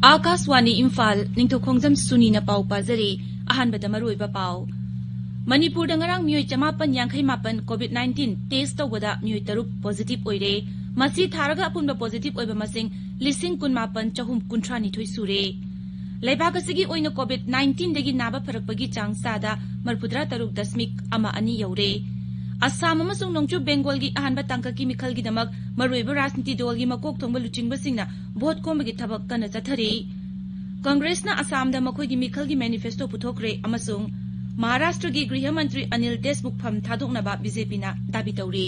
Akaswani Imphal Ningthoukhongjam Suni na pau pazari ahanbada maruiba pau. Manipur dangarang miyoi chamapan yangkai mapan COVID-19 test tawada miyoi taruk positive oire. Masi tharaga apunba positive oiba masing lising kun mapan chahum kuntrani thui sure. Laibag asigi oina COVID-19 dagi naba pharakpagi chang sada marpudra taruk dasmik ama ani yaure. Assam amasung Nongchu Bengal gi ahanba tangkaki mikhal gi damak maruiba rasniti dol gi makok thongba luchingba singna vote kombagi thabak kana chathari. Congress na Assam da makhoi gi mikhal gi manifesto puthokre amasung Maharashtra gi Griha Mantri Anil Deshmukh pham thadoknaba BJP na dabi tawri.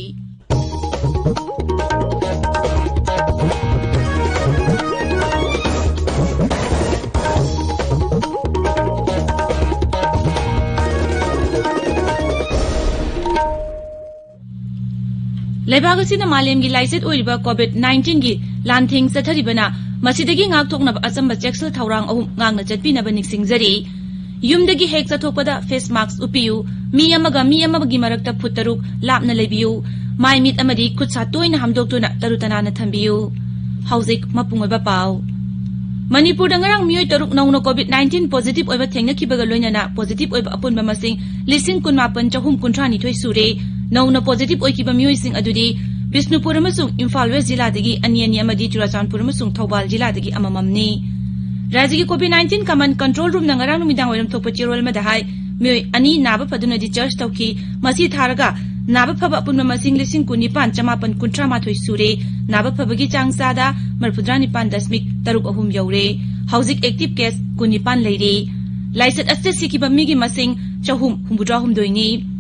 Laibag asina malem gi laiset oiriba COVID-19 gi lanthing satharibana masidagi ngakthoknaba asamba cheksel thawrang ahum ngangna chatpinaba niksingjari. Yumdagi hek chathokpada face mask upiyu, mi amagi marakta phuttaruk lapna lebiyu, mai mit amadi khutsa toina hamdoktuna tarutanana thambiyu. Hauzik mapung oiba pau. Manipur dangarang miyoi taruk nauna COVID-19 positive oiba thengnakibaga loinana positive oiba apunba masing lising kunmapan chahum kuntrani thoi sure. Nauna positive oikiba miyoi sing adudi Bishnupur amasung Imphal West jiladagi ani amadi Churachandpur amasung Thoubal jiladagi amamamni. Rajya COVID-19 Command Control Room nangarang numidang wairam thokpa chirol madahai miyoi ani naba paduna di church tawki masi tharaga naba phaba apunba masing lising kunipan chamapan kuntra mathoi sure naba phabagi chang sada marpudra nipan dasmik taruk ahum yaure. Hauzik active case kunipan leire. Laisat aste sikiba migi masing chahum humbudra humdoini.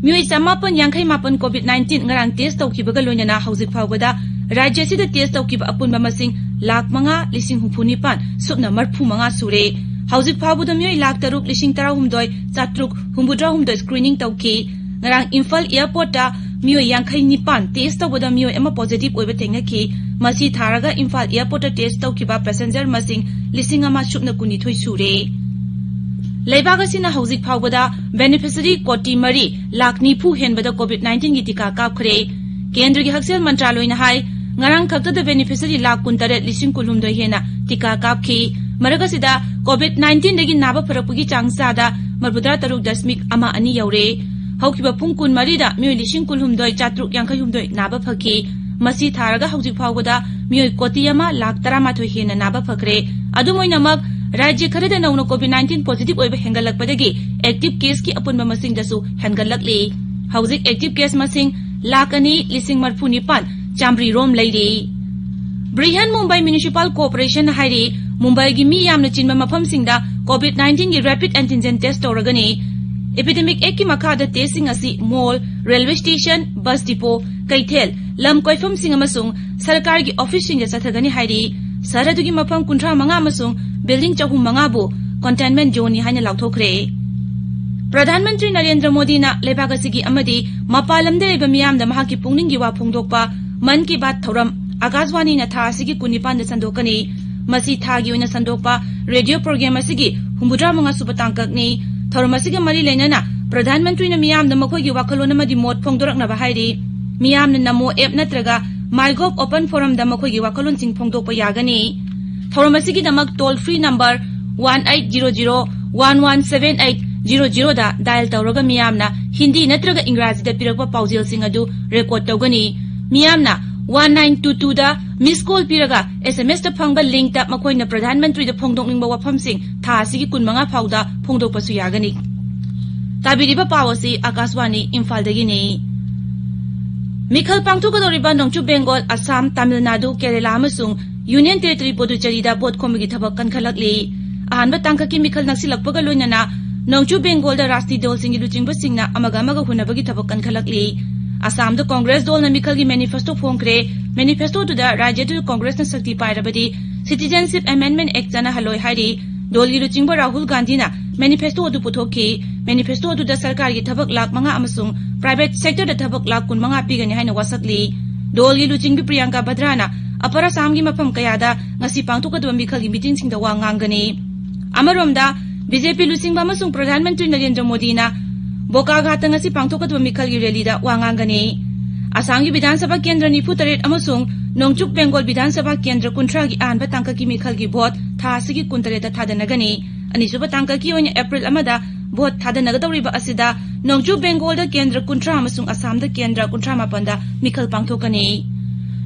Miyoi chamapan yangkai mapan COVID-19 ngarang test tawkibaga loinana hauzik phawbada rajya sida test tawkiba apunba masing lakh manga lising hupunipan supna marphu manga sure. Hauzik phawbada miyoi lakh taruk lising tara humdoi chatruk humbudra humdoi screening tawki. Ngarang Imphal airport da miyoi yangkai nipan test tawbada miyoi ama positive oiba thengnaki masi tharaga Imphal airport test tawkiba passenger masing lising ama supna kuni thoi sure. Laibag asina hauzik phawbada beneficiary koti mari lakh nifu henbada COVID-19 gi tika kapkhre. Kendra gi haksel mantraloy na hai ngarang khakta da beneficiary lakh kuntaret lising kulhumdoi hena tika kapki. Maragasida COVID-19 dagi naba pharakpagi changsada marbudra taruk dasmik ama ani yaure. Haukiba pung kun mari da miyoi lising kulhumdoi chatruk yangkai humdoi naba phaki. Masi tharaga hauzik phawbada miyoi koti ama lakh taramathoi hena naba phakre. Adumoinamak Rajya kharada nauna COVID-19 positive oiba hengalakpadagi active case ki apunba masing dasu hengalakli. Hauzik active case masing lakani lising marphunipan chamri rom leiri. Brihan Mumbai Municipal Corporation hairi Mumbai gi mi yamna chinba mafam singda COVID-19 gi rapid antigen test toragani. Epidemic eki makada testing asi mall, railway station, bus depot, kaithel, lam koifam sing amasung sarkar gi office sing chathagani hairi. Saradugi mafam kuntra manga amasung building chahum manga bu containment zone ni haina lauthokre. Pradhan Mantri Narendra Modi na laibag asigi amadi mapalamde leba miyamda mahaki pungning gi wa phongdokpa man ki baat thoram Akaswani na tha asigi kunipan da sandokani. Masi thagi oina sandokpa radio program asigi humbudra manga subatangkakni. Thoram asigi mari lenana Pradhan Mantri na miyamda makhoi gi wakhalon amadi mot phongdorakna ba hairi. Miyamna namo app natraga MyGov open forum da makhoi gi wakhalon sing phongdokpa yagani. Thoramasigi damak toll free number 1800117800 da dial tawraga miyamna Hindi natraga Ingraji da pirakpa paujil sing adu record tawgani. Miyamna 1922 da miss call piraga SMS da phangba link da makhoi na Pradhan Mantri da phongdokningba wafam sing tha asigi kunmanga phauda phongdokpa su yagani. Tabiriba pawasi Akaswani Imphal dagi ni. Mikhal pangthukadoriba Nongchu Bengal, Assam, Tamil Nadu, Kerala amasung Union Territory Puducherry da bot komigi thabak kankhalakli. Ahanba tangkaki mikhal naksilakpaga loinana Nongchu Bengal da rasti dol singi luchingba singna amaga hunabagi thabak kankhalakli. Assam da Congress dol na mikhal gi manifesto phongkre. Manifesto tu da rajya tu Congress na sakti pairabadi Citizenship Amendment Act jana haloi hairi. Dol gi luchingba Rahul Gandhi na manifesto tu puthokki. Manifesto tu da sarkar gi thabak lakh manga amasung private sector da thabak lakh kun manga pigani haina wasakli. Dol gi luchingbi Priyanka Bhadrana Apara Samgi mafam kayada ngasi pangthukadwa mikhal gi meeting singda wa ngangani. Amaromda BJP lusingba amasung Pradhan Mantri Narendra Modi na Boka Ghata ngasi pangthukadwa mikhal gi rally da wa ngangani. Assam ki Vidhan Sabha Kendra Nifu Taret amasung Nongchuk Bengal Vidhan Sabha Kendra Kuntra ki anba tangka ki mikhal ki vote tha asigi kuntareta thadanagani anisuba tangka ki oina April amada vote thadanagadauriba asida Nongchuk Bengal da Kendra Kuntra amasung Assam da Kendra Kuntra mapanda mikhal pangthokani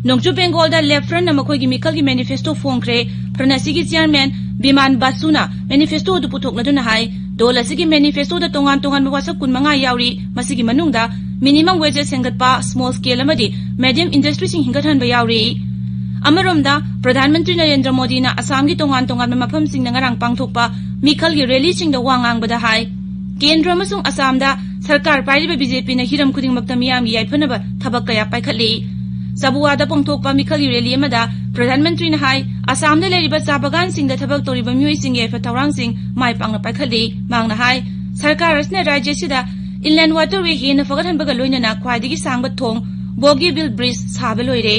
Nongchuk Bengal da left front namakoi ki mikhal ki manifesto phongkre Pranasi ki chairman Biman Basuna manifesto du puthokna duna hai dol asigi manifesto da tongan mawasak kun manga yauri masigi manungda minimum wages sengatpa small scale amadi medium industry sing hingathan ba yauri amaromda Pradhan Mantri Narendra Modi na Assam gi tongan mafam sing ngarang pangthokpa mikhal gi rally sing da wangang bada hai Kendra amasung Assam da sarkar pairiba BJP na hiram khuding makta miyam gi yaiphanaba thabak kaya paikhatli Sabuwada pangthokpa mikhal gi rally amada Pradhan Mantri na hai Assam da leriba sabagan sing da thabak toriba myoi sing ye fa thaurang sing mai pangna paikhatli mangna hai sarkar asna rajya sida Inland waterway hena fagathan baga loina na khwaidigi sangba thong Bogeyville bridge sabe loire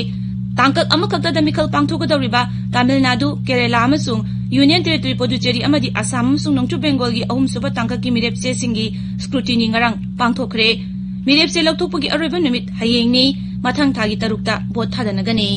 tangkak amakakta da mikhal pangthokadawriba Tamil Nadu Kerala amasung Union Territory Puducherry amadi Assam amasung Nongchuk Bengal gi ahum suba tangkak ki mirepse singi scrutiny ngarang pangthokre mirepse lokthokpagi aroiba numit hayengni mathang thagi tarukta vote thadanagani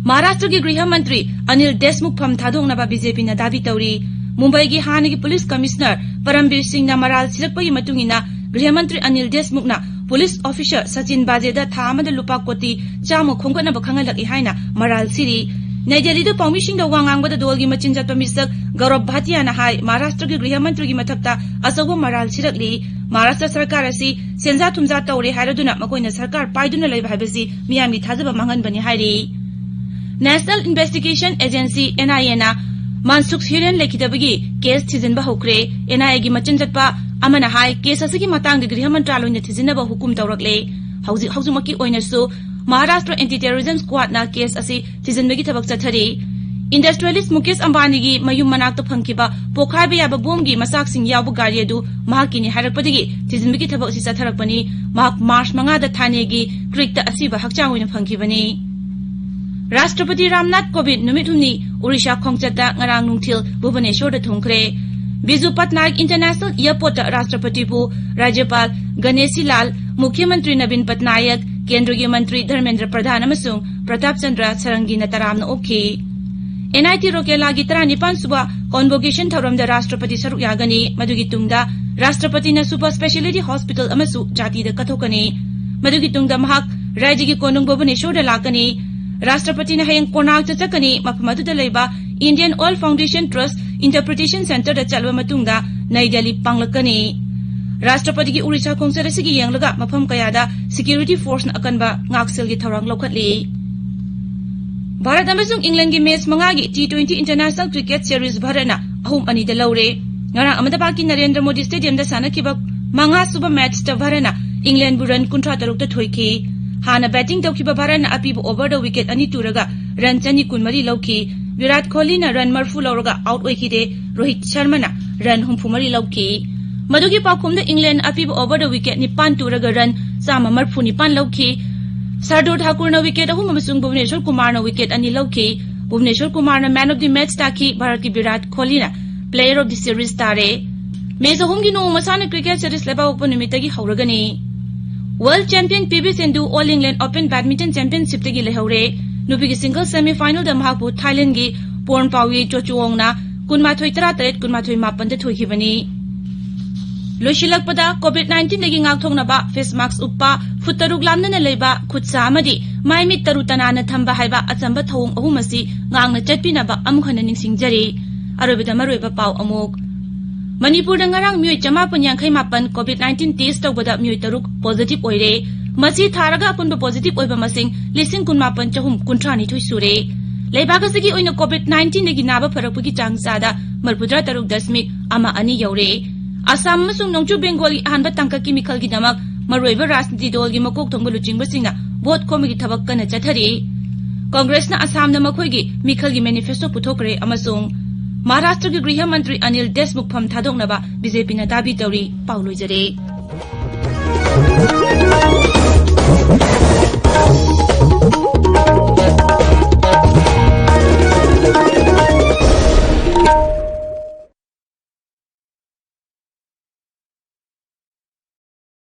Maharashtra ki Griha Mantri Anil Deshmukh pham thadongnaba BJP na dabi tawri Mumbai ki Hanagi Police Commissioner Parambir Singh na maral sirakpagi matungina Griha Mantri Anil Deshmukh na Police Officer Sachin Bajeda thamada lupa koti chamo khongkana bakhangalaki haina maral siri Naideli da Paumi Singh da wangang bada dolgi machin jatpa misak Gaurav Bhatia na hai Maharashtra ki Griha Mantri ki mathakta asago maral sirakli Maharashtra sarkar asi senja thumja tawre hairaduna makoina sarkar paiduna laiba haibasi miyamgi thajaba mangan bani hairi National Investigation Agency NIA na Mansukh Hiren lekidabagi case thijinba hokre NIA gi machin jatpa amana hai case asigi matang de Griha Mantraloi na thijinaba hukum tawrakle hauzumaki oina su Maharashtra Anti-Terrorism Squad na case asi thijinbagi thabak chathari Industrialist Mukesh Ambani gi mayum manakta phangkiba pokhaiba yaba bom gi masak sing yabu gari adu mahakini harakpadagi thijinbagi thabak si chatharakpani mahak March 5 da Thane gi creek ta asiba hakchang oina phangkibani Rashtrapati Ramnath Kovind numit humni Odisha khongchatda ngarang nungthil Bhubaneswar da thungkre Biju Patnaik International Airport da Rashtrapati bu Rajyapal Ganeshi Lal Mukhyamantri Navin Patnaik Kendriya Mantri Dharmendra Pradhan amasung Pratap Chandra Sarangi na taramna okhi NIT Rokela gi 19 suba convocation thoram da Rashtrapati saruk yagani madugi tungda Rashtrapati na Super Specialty Hospital amasu jati da kathokani madugi tungda mahak rajya gi konung Bhubaneswar da lakani Rashtrapati na hayang Konark chakani mafamadu da leiba Indian Oil Foundation Trust Interpretation Center da chalwa matungda Nai Delhi panglakani Rashtrapati ki Odisha khongchar asigi yenglaga mafam kayada security force na akanba ngaksel gi thorang lokhatli Bharat amasung England gi match manga gi T20 International Cricket Series Bharana ahum ani da laure ngarang Ahmedabad ki Narendra Modi Stadium da sanakiba manga suba match ta Bharana England bu run 63 ta thoiki Hana batting tawkiba Bharana apibu over the wicket ani turaga run chani kunmari lauki Virat Kohli na run marfu lauraga out oikide Rohit Sharma na run humphumari lauki Madugi pakhum da England apibu over the wicket ni pan turaga run sama marfu ni pan lauki Sardar Thakur na wicket ahum amasung Bhubaneswar Kumar na wicket ani lauki Bhubaneswar Kumar na man of the match taki Bharat ki Virat Kohli na player of the series tare Match ahum gi no masana cricket series leba open nimitagi hauragani World Champion PV Sindhu All England Open Badminton Championship tagi lehaure nupi single semi final da mahakpu Thailand gi Pornpawi Chochuong na kunmathoi 38 kunmathoi 8 da thoihibani Loishilakpada COVID-19 dagi ngakthongnaba face mask uppa futaruk lamna na leiba khutsa amadi maimit tarutana na thamba haiba achamba thong ahumasi ngangna chatpinaba amukhana ningsingjari arobida maroiba paw amuk Manipur da ngarang myoi 558 COVID-19 test tawbada myoi taruk positive oire masi tharaga apunba positive oiba masing 19,800 thoi sure leibaga sigi oina COVID-19 dagi naba pharakpagi changsada marpudra taruk dasmik ama ani yaure Assam masung Nongchuk Bengal gi ahanba tangka ki mikhal gi damak maroiba rajniti dol gi makok thongba luchingba singna vote komigi thabak kana chathari Congress na Assam na makhoi gi mikhal gi manifesto puthokre amasung Maharashtra ki Griha Mantri Anil Deshmukh pham thadoknaba BJP na dabi tawri pauloi jare